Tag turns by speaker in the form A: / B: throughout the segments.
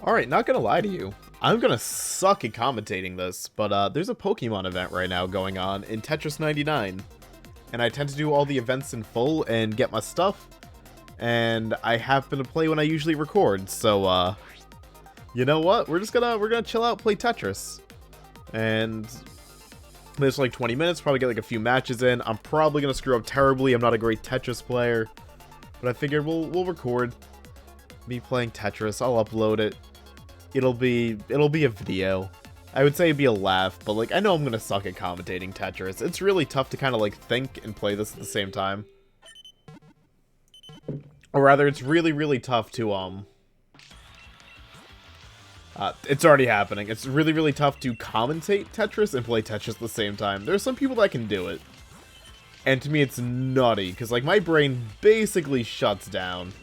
A: Alright, not gonna lie to you. I'm gonna suck at commentating this, but there's a Pokemon event right now going on in Tetris 99. And I tend to do all the events in full and get my stuff. And I happen to play when I usually record, so you know what? We're gonna chill out, play Tetris. And there's like 20 minutes, probably get like a few matches in. I'm probably gonna screw up terribly. I'm not a great Tetris player. But I figured we'll record me playing Tetris. I'll upload it. It'll be a video. I would say it'd be a laugh, but like I know I'm gonna suck at commentating Tetris. It's really tough to kind of like think and play this at the same time. Or rather, it's really tough to it's already happening. It's really tough to commentate Tetris and play Tetris at the same time. There's some people that can do it. And to me it's nutty, because like my brain basically shuts down.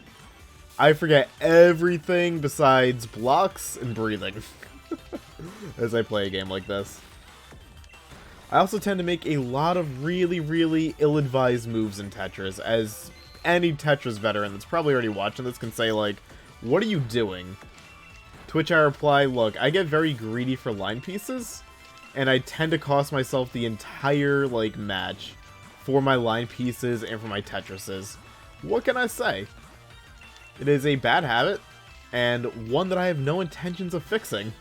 A: I forget everything besides blocks and breathing as I play a game like this. I also tend to make a lot of really ill-advised moves in Tetris, as any Tetris veteran that's probably already watching this can say, like, what are you doing? To which I reply, look, I get very greedy for line pieces, and I tend to cost myself the entire, like, match for my line pieces and for my Tetrises. What can I say? It is a bad habit, and one that I have no intentions of fixing.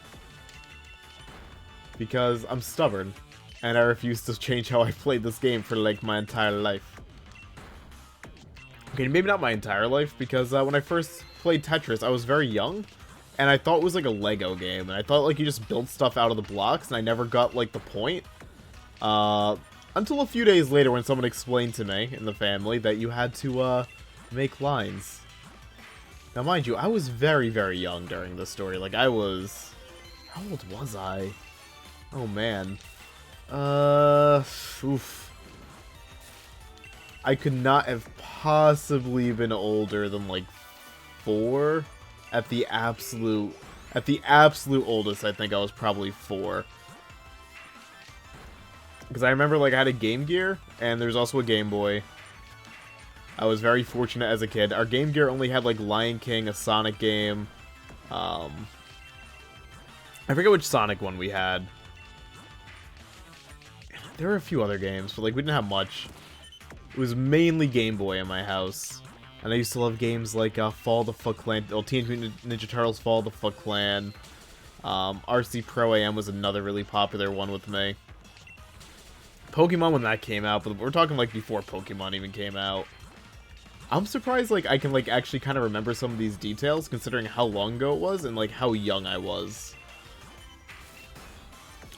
A: Because I'm stubborn, and I refuse to change how I played this game for, like, my entire life. Okay, maybe not my entire life, because when I first played Tetris, I was very young, and I thought it was like a Lego game, and I thought, like, you just build stuff out of the blocks, and I never got, like, the point. Until a few days later when someone explained to me, in the family, that you had to, make lines. Now, mind you, I was very young during this story. Like, I was... How old was I? Oh, man. Oof. I could not have possibly been older than, like, 4. At the absolute oldest, I think I was probably 4. Because I remember, like, I had a Game Gear, and there's also a Game Boy. I was very fortunate as a kid. Our Game Gear only had, like, Lion King, a Sonic game. I forget which Sonic one we had. There were a few other games, but, like, we didn't have much. It was mainly Game Boy in my house. And I used to love games like Fall the Foot Clan, Teenage Mutant Ninja Turtles Fall the Foot Clan. RC Pro AM was another really popular one with me. Pokemon when that came out, but we're talking like before Pokemon even came out. I'm surprised like I can like actually kind of remember some of these details considering how long ago it was and like how young I was.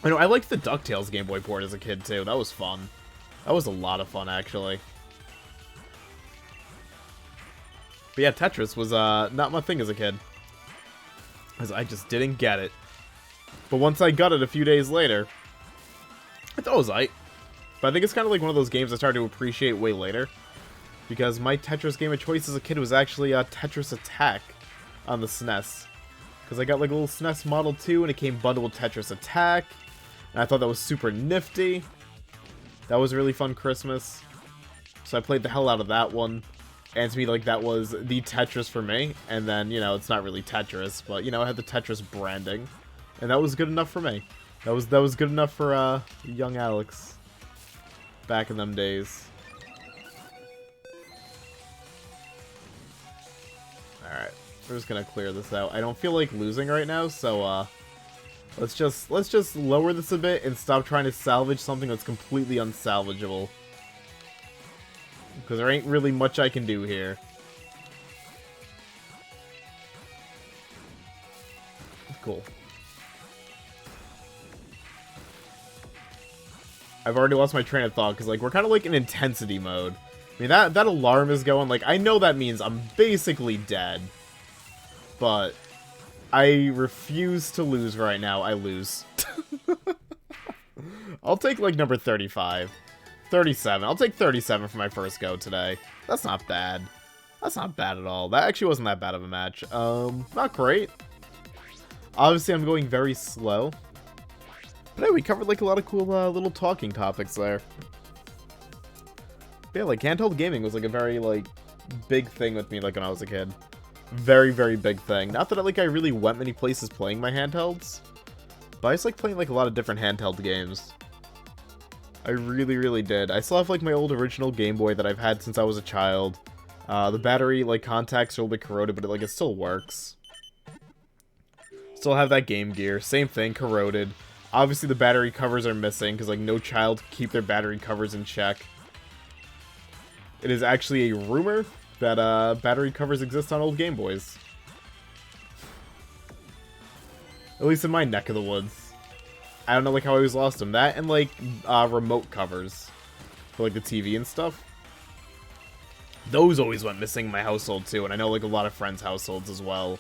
A: I know I liked the DuckTales Game Boy port as a kid too. That was fun. That was a lot of fun actually. But yeah, Tetris was not my thing as a kid. Because I just didn't get it. But once I got it a few days later, I thought it was aight. But I think it's kind of like one of those games I started to appreciate way later. Because my Tetris game of choice as a kid was actually Tetris Attack on the SNES. Because I got like a little SNES Model 2 and it came bundled with Tetris Attack. And I thought that was super nifty. That was a really fun Christmas. So I played the hell out of that one. And to me, like, that was the Tetris for me. And then, you know, it's not really Tetris, but, you know, I had the Tetris branding. And that was good enough for me. That was good enough for, young Alex. Back in them days. Alright. We're just gonna clear this out. I don't feel like losing right now, so, let's just lower this a bit and stop trying to salvage something that's completely unsalvageable. Because there ain't really much I can do here. Cool. I've already lost my train of thought, because, like, we're kind of, like, in intensity mode. I mean, that alarm is going, like, I know that means I'm basically dead. But I refuse to lose right now. I lose. I'll take, like, number 35. 37. I'll take 37 for my first go today. That's not bad. That's not bad at all. That actually wasn't that bad of a match. Not great. Obviously, I'm going very slow. But hey, we covered like a lot of cool little talking topics there. But yeah, like handheld gaming was like a very like big thing with me like when I was a kid. Very, very big thing. Not that I really went many places playing my handhelds, but I just like playing like a lot of different handheld games. I really, really did. I still have like my old original Game Boy that I've had since I was a child. The battery like contacts are a little bit corroded, but it still works. Still have that Game Gear. Same thing, corroded. Obviously the battery covers are missing because like no child can keep their battery covers in check. It is actually a rumor that battery covers exist on old Game Boys. At least in my neck of the woods. I don't know like how I always lost them. That and like remote covers for like the TV and stuff. Those always went missing in my household too, and I know like a lot of friends' households as well.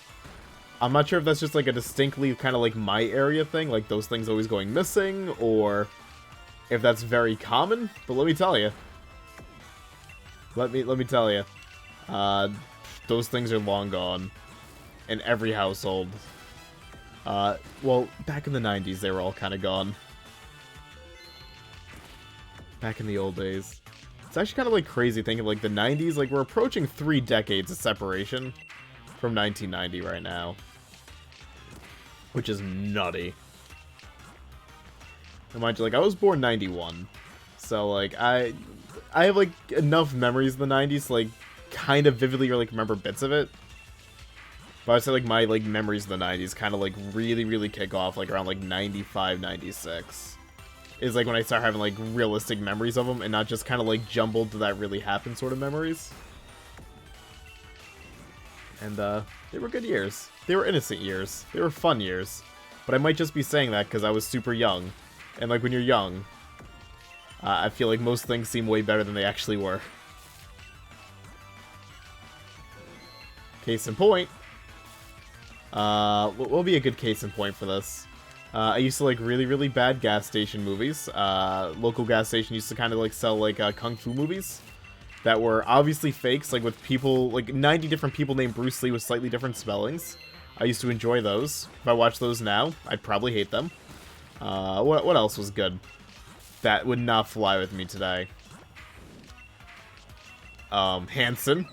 A: I'm not sure if that's just like a distinctly kind of like my area thing, like those things always going missing, or if that's very common, but let me tell you. Let me tell you. Those things are long gone in every household. Well, back in the 90s, they were all kind of gone. Back in the old days. It's actually kind of like crazy thinking like the 90s, like we're approaching 3 decades of separation from 1990 right now. Which is nutty. And mind you, like I was born 91. So like I have like enough memories of the 90s to like kind of vividly or like remember bits of it. But I'd say like my like memories of the 90s kind of like really kick off like around like 95, 96. Is like when I start having like realistic memories of them and not just kind of like jumbled to that really happened sort of memories. And they were good years. They were innocent years. They were fun years. But I might just be saying that because I was super young. And like when you're young, I feel like most things seem way better than they actually were. Case in point. What will be a good case in point for this? I used to like really bad gas station movies. Local gas station used to kind of like sell like kung fu movies that were obviously fakes, like with people, like 90 different people named Bruce Lee with slightly different spellings. I used to enjoy those. If I watched those now, I'd probably hate them. What else was good? That would not fly with me today. Hanson.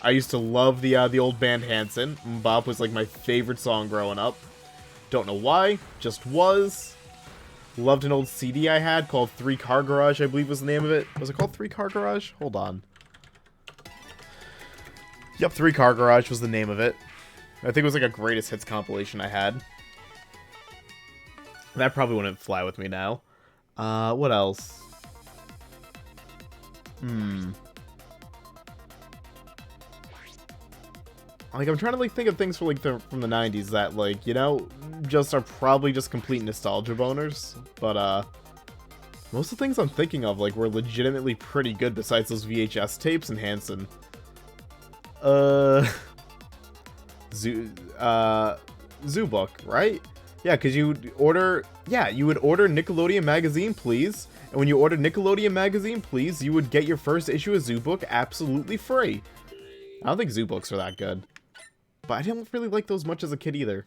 A: I used to love the old band Hanson. Mbop was like my favorite song growing up. Don't know why, just was. Loved an old CD I had called 3 Car Garage, I believe was the name of it. Was it called 3 Car Garage? Hold on. Yep, 3 Car Garage was the name of it. I think it was like a greatest hits compilation I had. That probably wouldn't fly with me now. What else? Like, I'm trying to, like, think of things for, like, from the 90s that, like, you know, just are probably just complete nostalgia boners. But, most of the things I'm thinking of, like, were legitimately pretty good besides those VHS tapes and Hanson. Zoo Book, right? Yeah, because you would order... Yeah, you would order Nickelodeon Magazine, please. And when you ordered Nickelodeon Magazine, please, you would get your first issue of Zoo Book absolutely free. I don't think Zoo Books are that good. But I didn't really like those much as a kid either.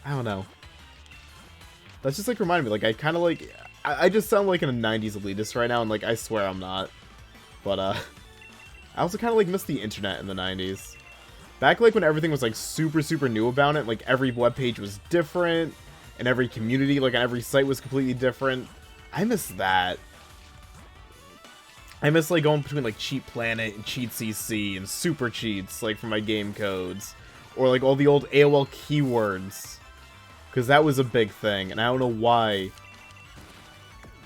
A: I don't know. That's just like reminded me, like I kind of like, I just sound like a 90s elitist right now, and like I swear I'm not. But I also kind of like miss the internet in the 90s. Back like when everything was like super new about it, like every webpage was different, and every community, like on every site was completely different. I miss that. I miss like going between like Cheat Planet and Cheat CC and Super Cheats, like for my game codes. Or like all the old AOL keywords. Because that was a big thing, and I don't know why.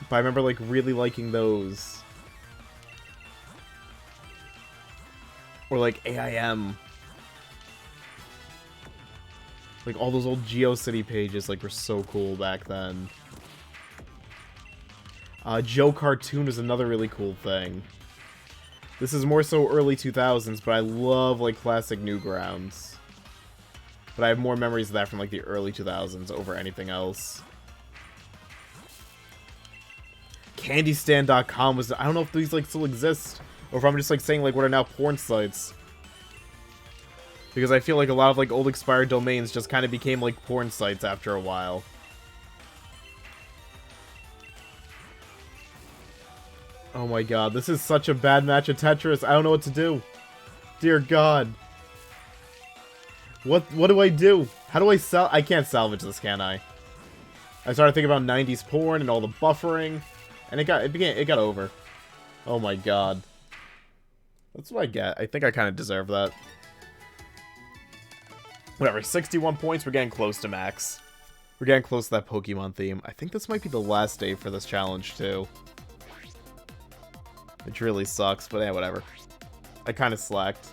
A: But I remember like really liking those. Or like AIM. Like all those old GeoCity pages like were so cool back then. Joe Cartoon is another really cool thing. This is more so early 2000s, but I love, like, classic Newgrounds. But I have more memories of that from, like, the early 2000s over anything else. Candystand.com was... I don't know if these, like, still exist. Or if I'm just, like, saying, like, what are now porn sites. Because I feel like a lot of, like, old expired domains just kind of became, like, porn sites after a while. Oh my god, this is such a bad match of Tetris. I don't know what to do. Dear god. What do I do? How do I I can't salvage this, can I? I started thinking about 90s porn and all the buffering, and it got over. Oh my god. That's what I get. I think I kind of deserve that. Whatever, 61 points, we're getting close to max. We're getting close to that Pokemon theme. I think this might be the last day for this challenge, too. Which really sucks, but yeah, whatever. I kind of slacked.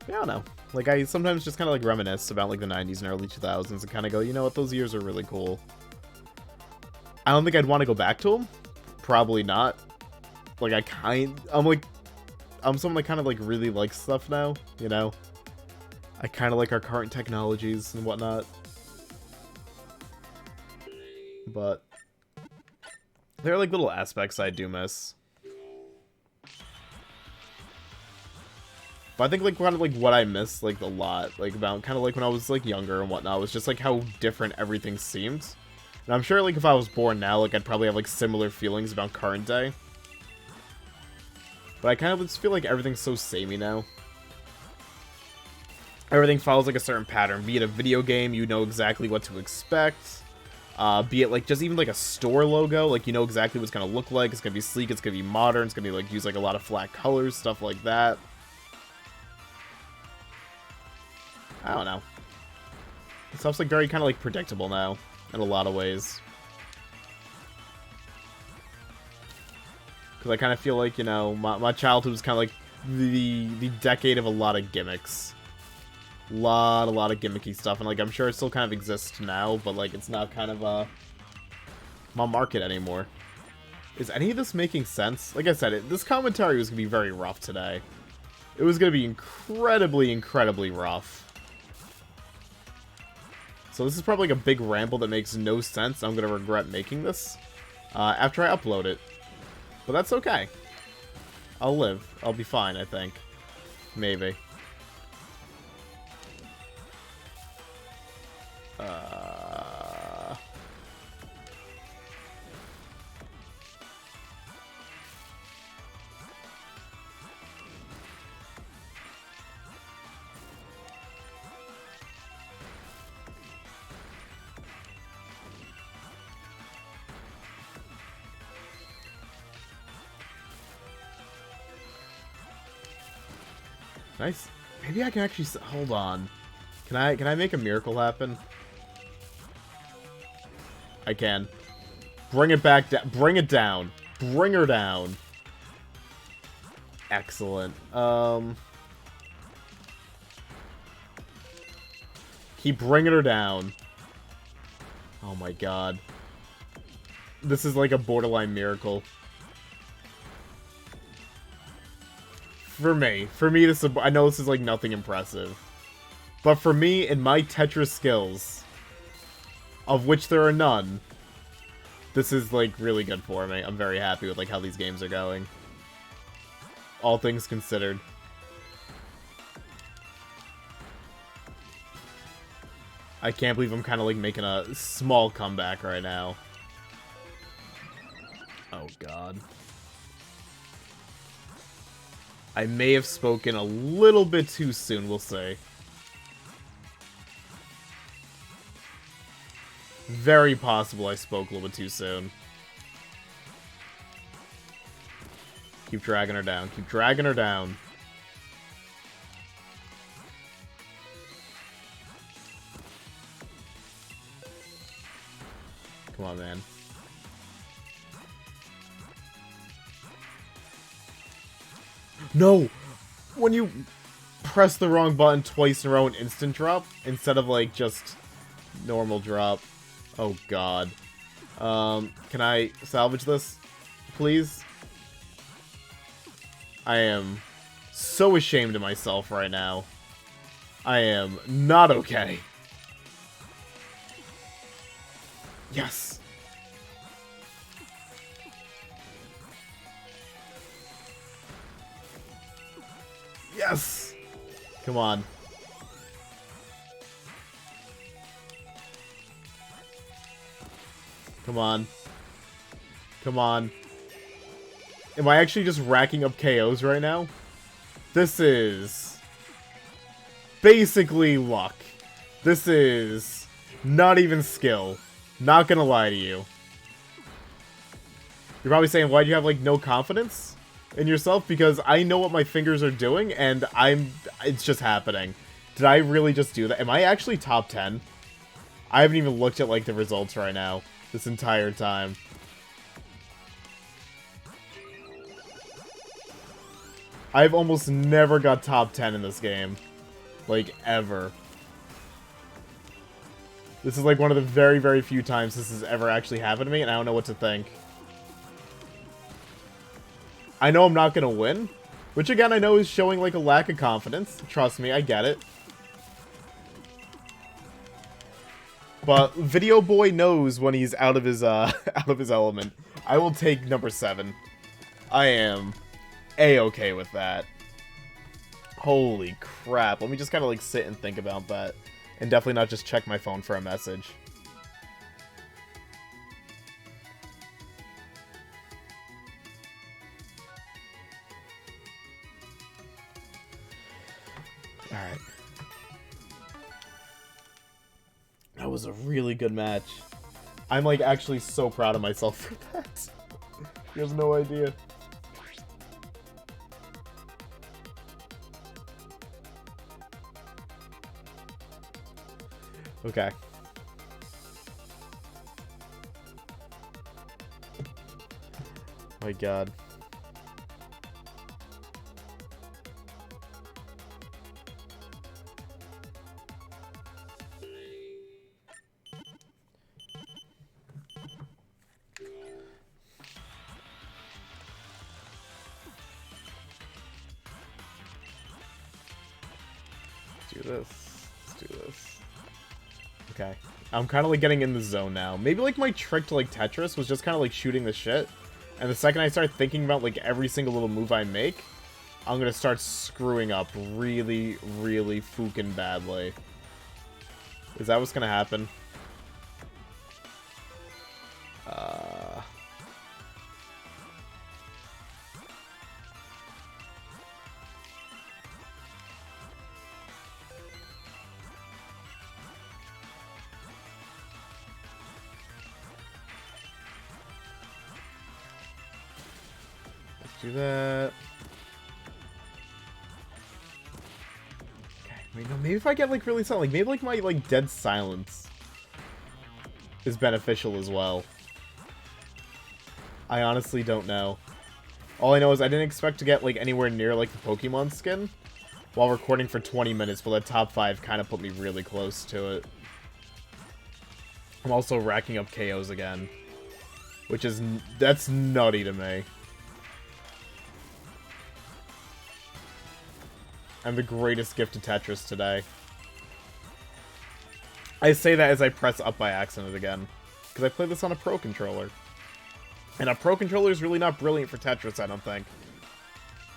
A: Yeah, I don't know. Like, I sometimes just kind of, like, reminisce about, like, the 90s and early 2000s and kind of go, you know what, those years are really cool. I don't think I'd want to go back to them. Probably not. Like, I'm someone that kind of, like, really likes stuff now, you know? I kind of like our current technologies and whatnot. But there are, like, little aspects I do miss. But I think, like, kind of, like, what I miss, like, a lot, like, about kind of, like, when I was, like, younger and whatnot, was just, like, how different everything seemed. And I'm sure, like, if I was born now, like, I'd probably have, like, similar feelings about current day. But I kind of just feel like everything's so samey now. Everything follows, like, a certain pattern. Be it a video game, you know exactly what to expect. Be it, like, just even, like, a store logo. Like, you know exactly what it's going to look like. It's going to be sleek. It's going to be modern. It's going to be, like, use, like, a lot of flat colors. Stuff like that. I don't know. Stuff's, like, very kind of, like, predictable now. In a lot of ways. Because I kind of feel like, you know, my childhood was kind of like the decade of a lot of gimmicks. A lot of gimmicky stuff. And, like, I'm sure it still kind of exists now, but, like, it's not kind of, my market anymore. Is any of this making sense? Like I said, this commentary was going to be very rough today. It was going to be incredibly rough. So this is probably like a big ramble that makes no sense. I'm going to regret making this after I upload it. But that's okay. I'll live. I'll be fine, I think. Maybe. Nice. Maybe I can actually hold on. Can I make a miracle happen? I can. Bring it back down. Bring it down. Bring her down. Excellent. Keep bringing her down. Oh my god. This is like a borderline miracle. For me, this is, I know this is like nothing impressive. But for me, in my Tetris skills, of which there are none, this is like really good for me. I'm very happy with like how these games are going. All things considered. I can't believe I'm kind of like making a small comeback right now. Oh god. I may have spoken a little bit too soon, we'll see. Very possible I spoke a little bit too soon. Keep dragging her down. Keep dragging her down. Come on, man. No! When you press the wrong button twice in a row and instant drop, instead of, like, just normal drop. Oh, God. Can I salvage this? Please? I am so ashamed of myself right now. I am not okay. Yes! Yes! Come on. Come on. Come on. Am I actually just racking up KOs right now? This is basically luck. This is not even skill. Not gonna lie to you. You're probably saying, why do you have, like, no confidence in yourself? Because I know what my fingers are doing, and it's just happening. Did I really just do that? Am I actually top 10? I haven't even looked at, like, the results right now this entire time. I've almost never got top 10 in this game. Like, ever. This is, like, one of the very, very few times this has ever actually happened to me, and I don't know what to think. I know I'm not gonna win, which again I know is showing like a lack of confidence. Trust me, I get it. But Video Boy knows when he's out of his out of his element. I will take number 7. I am A-okay with that. Holy crap. Let me just kind of like sit and think about that. And definitely not just check my phone for a message. Alright. That was a really good match. I'm like actually so proud of myself for that. You have no idea. Okay. My god. Let's do this. Let's do this. Okay. I'm kind of like getting in the zone now. Maybe like my trick to like Tetris was just kind of like shooting the shit. And the second I start thinking about like every single little move I make, I'm gonna start screwing up really, really fucking badly. Is that what's gonna happen? Do that. Okay, wait, no, maybe if I get like really silent, like maybe like my like dead silence is beneficial as well. I honestly don't know. All I know is I didn't expect to get like anywhere near like the Pokemon skin while recording for 20 minutes, but that top 5 kind of put me really close to it. I'm also racking up KOs again, which is that's nutty to me. I'm the greatest gift to Tetris today. I say that as I press up by accident again, because I play this on a Pro Controller. And a Pro Controller is really not brilliant for Tetris, I don't think.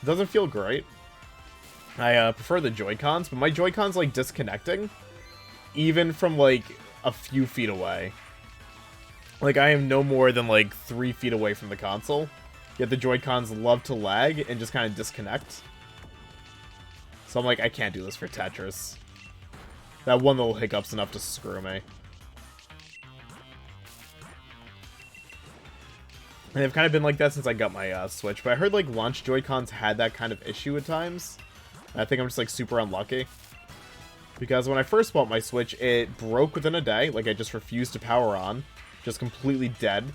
A: It doesn't feel great. I prefer the Joy-Cons, but my Joy-Cons like disconnecting, even from like a few feet away. Like I am no more than like 3 feet away from the console, yet the Joy-Cons love to lag and just kind of disconnect. So I'm like, I can't do this for Tetris. That one little hiccup's enough to screw me. And they've kind of been like that since I got my Switch. But I heard like launch Joy-Cons had that kind of issue at times. And I think I'm just like super unlucky. Because when I first bought my Switch, it broke within a day. Like I just refused to power on. Just completely dead.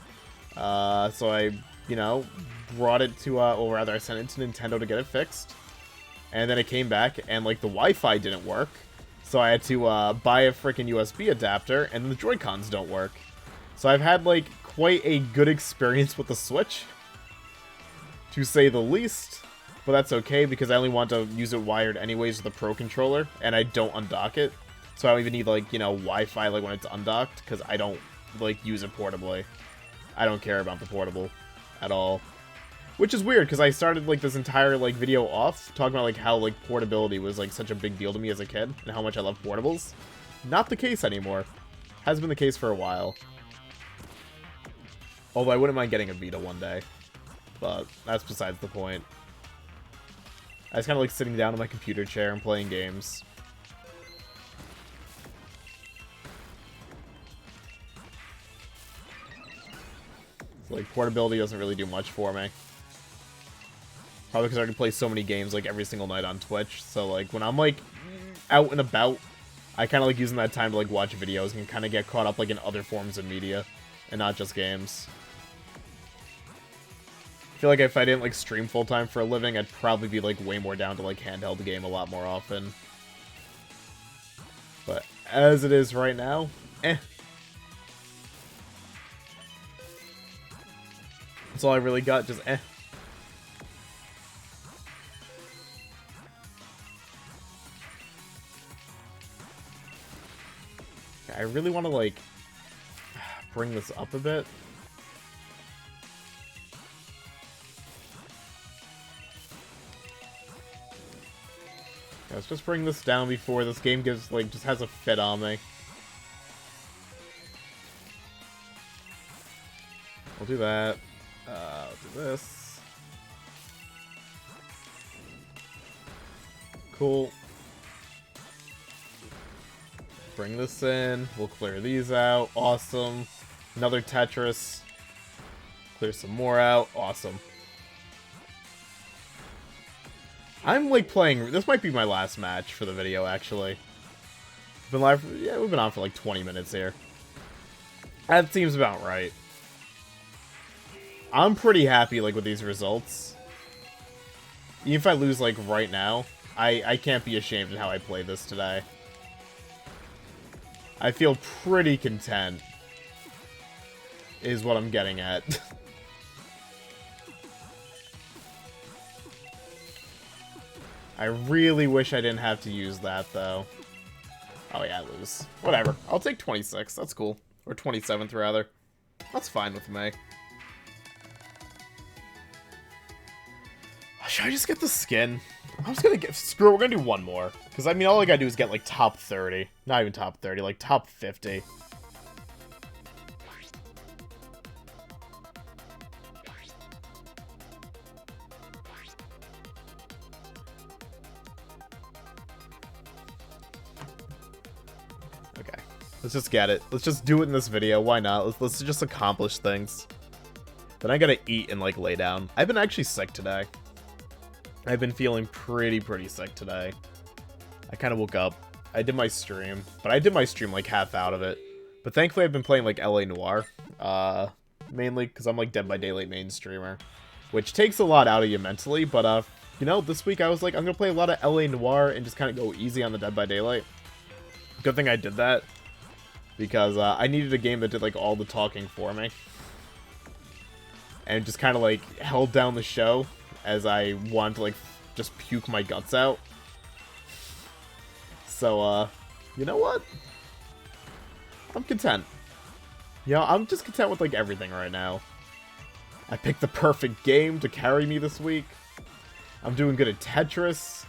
A: So I, you know, brought it to, or rather I sent it to Nintendo to get it fixed. And then it came back, and, like, the Wi-Fi didn't work. So I had to buy a freaking USB adapter, and the Joy-Cons don't work. So I've had, like, quite a good experience with the Switch, to say the least. But that's okay, because I only want to use it wired anyways with the Pro Controller, and I don't undock it. So I don't even need, like, you know, Wi-Fi, like, when it's undocked, because I don't, like, use it portably. I don't care about the portable at all. Which is weird, because I started, like, this entire, like, video off talking about, like, how, like, portability was, like, such a big deal to me as a kid, and how much I love portables. Not the case anymore. Has been the case for a while. Although I wouldn't mind getting a Vita one day. But that's besides the point. I just kind of like sitting down in my computer chair and playing games. So, like, portability doesn't really do much for me. Probably because I already play so many games, like, every single night on Twitch. So, like, when I'm, like, out and about, I kind of like using that time to, like, watch videos and kind of get caught up, like, in other forms of media. And not just games. I feel like if I didn't, like, stream full-time for a living, I'd probably be, like, way more down to, like, handheld game a lot more often. But as it is right now, That's all I really got, just I really want to, like, bring this up a bit. Let's just bring this down before this game gives, like, just has a fit on me. We'll do that. I'll do this. Cool. Bring this in. We'll clear these out. Awesome. Another Tetris. Clear some more out. Awesome. I'm, like, playing... This might be my last match for the video, actually. We've been live... Yeah, we've been on for, like, 20 minutes here. That seems about right. I'm pretty happy, like, with these results. Even if I lose, like, right now, I can't be ashamed of how I played this today. I feel pretty content, is what I'm getting at. I really wish I didn't have to use that, though. Oh, yeah, lose. Whatever. I'll take 26. That's cool. Or 27th, rather. That's fine with me. Should I just get the skin? I'm just gonna get... Screw it, we're gonna do one more. Because, I mean, all I gotta do is get, like, top 30. Not even top 30, like, top 50. Okay. Let's just get it. Let's just do it in this video. Why not? Let's just accomplish things. Then I gotta eat and, like, lay down. I've been actually sick today. I've been feeling pretty sick today. I kind of woke up. I did my stream, but I did my stream like half out of it. But thankfully I've been playing like LA Noire. Mainly because I'm like Dead by Daylight main streamer. Which takes a lot out of you mentally, but you know, this week I was like, I'm going to play a lot of LA Noire and just kind of go easy on the Dead by Daylight. Good thing I did that. Because I needed a game that did like all the talking for me. And just kind of like held down the show. As I wanted to, like, just puke my guts out. So, you know what? I'm content. You know, I'm just content with, like, everything right now. I picked the perfect game to carry me this week. I'm doing good at Tetris.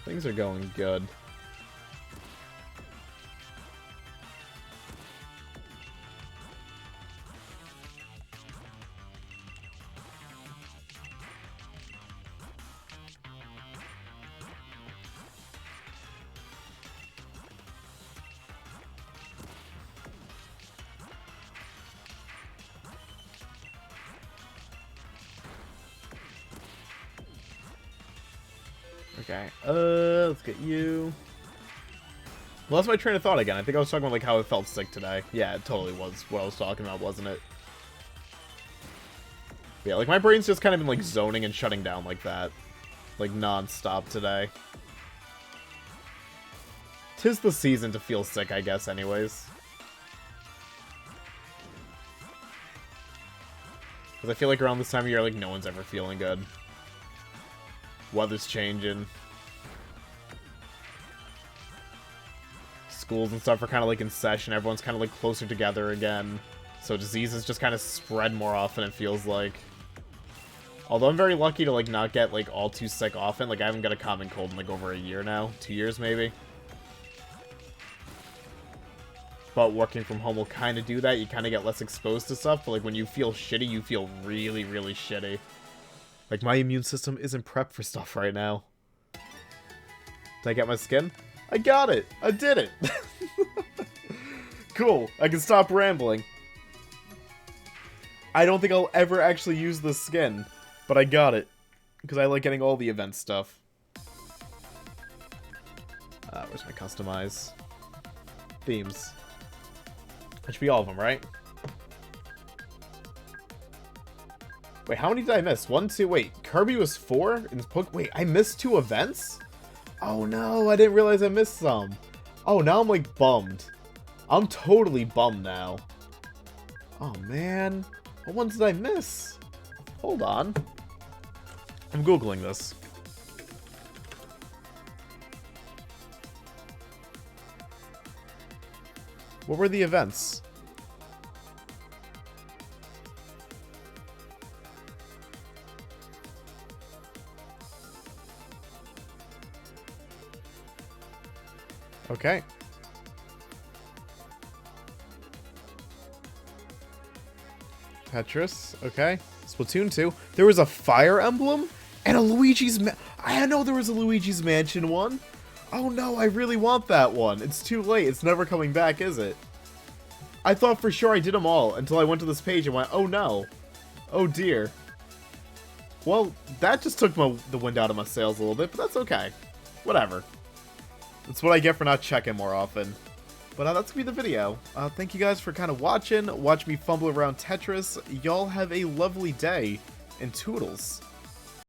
A: Things are going good. Okay, let's get you. Well, that's my train of thought again. I think I was talking about, like, how I felt sick today. Yeah, it totally was what I was talking about, wasn't it? Yeah, like, my brain's just kind of been, like, zoning and shutting down like that. Like, non-stop today. 'Tis the season to feel sick, I guess, anyways. Because I feel like around this time of year, like, no one's ever feeling good. Weather's changing. Schools and stuff are kind of like in session. Everyone's kind of like closer together again. So diseases just kind of spread more often, it feels like. Although I'm very lucky to, like, not get, like, all too sick often. Like, I haven't got a common cold in, like, over a year now. 2 years, maybe. But working from home will kind of do that. You kind of get less exposed to stuff. But, like, when you feel shitty, you feel really, really shitty. Like, my immune system isn't prepped for stuff right now. Did I get my skin? I got it! I did it! Cool. I can stop rambling. I don't think I'll ever actually use the skin. But I got it. Because I like getting all the event stuff. Where's my customize? Themes. That should be all of them, right? Wait, how many did I miss? 1, 2, wait. Kirby was 4? Wait, I missed 2 events? Oh no, I didn't realize I missed some. Oh, now I'm like bummed. I'm totally bummed now. Oh man. What ones did I miss? Hold on. I'm Googling this. What were the events? Okay. Tetris, okay. Splatoon 2. There was a Fire Emblem and a Luigi's I know there was a Luigi's Mansion one. Oh no, I really want that one. It's too late. It's never coming back, is it? I thought for sure I did them all until I went to this page and went, oh no. Oh dear. Well, that just took the wind out of my sails a little bit, but that's okay. Whatever. That's what I get for not checking more often. But that's gonna be the video. Thank you guys for kind of watching. Watch me fumble around Tetris. Y'all have a lovely day, and toodles.